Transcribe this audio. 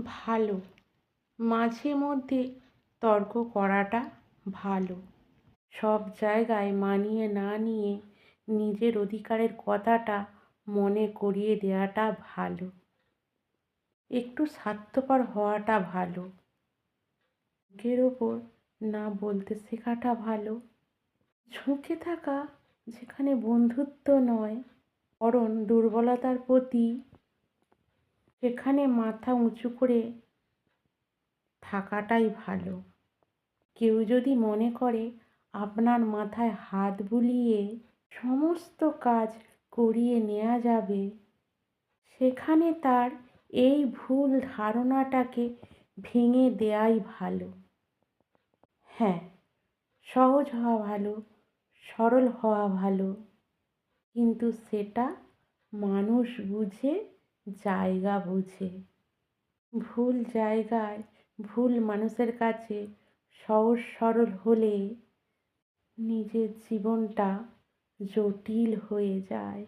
ভালো। মাঝে মধ্যে তর্ক করাটা ভালো। সব জায়গায় মানিয়ে না নিয়ে নিজের অধিকারের কথাটা মনে করিয়ে দেওয়াটা ভালো। একটু স্বার্থপর হওয়াটা ভালো। মুখের ওপর না বলতে শেখাটা ভালো। ঝুঁকে থাকা যেখানে বন্ধুত্ব নয়, বরং দুর্বলতার প্রতি, সেখানে মাথা উঁচু করে থাকাটাই ভালো। কেউ যদি মনে করে আপনার মাথায় হাত বুলিয়ে সমস্ত কাজ করিয়ে নেওয়া যাবে, সেখানে তার এই ভুল ধারণাটাকে ভেঙে দেয়াই ভালো। হ্যাঁ, সহজ হওয়া ভালো, সরল হওয়া ভালো, কিন্তু সেটা মানুষ বুঝে, জায়গা বুঝে। ভুল জায়গায় ভুল মানুষের কাছে সহজ সরল হলে নিজের জীবনটা জটিল হয়ে যায়।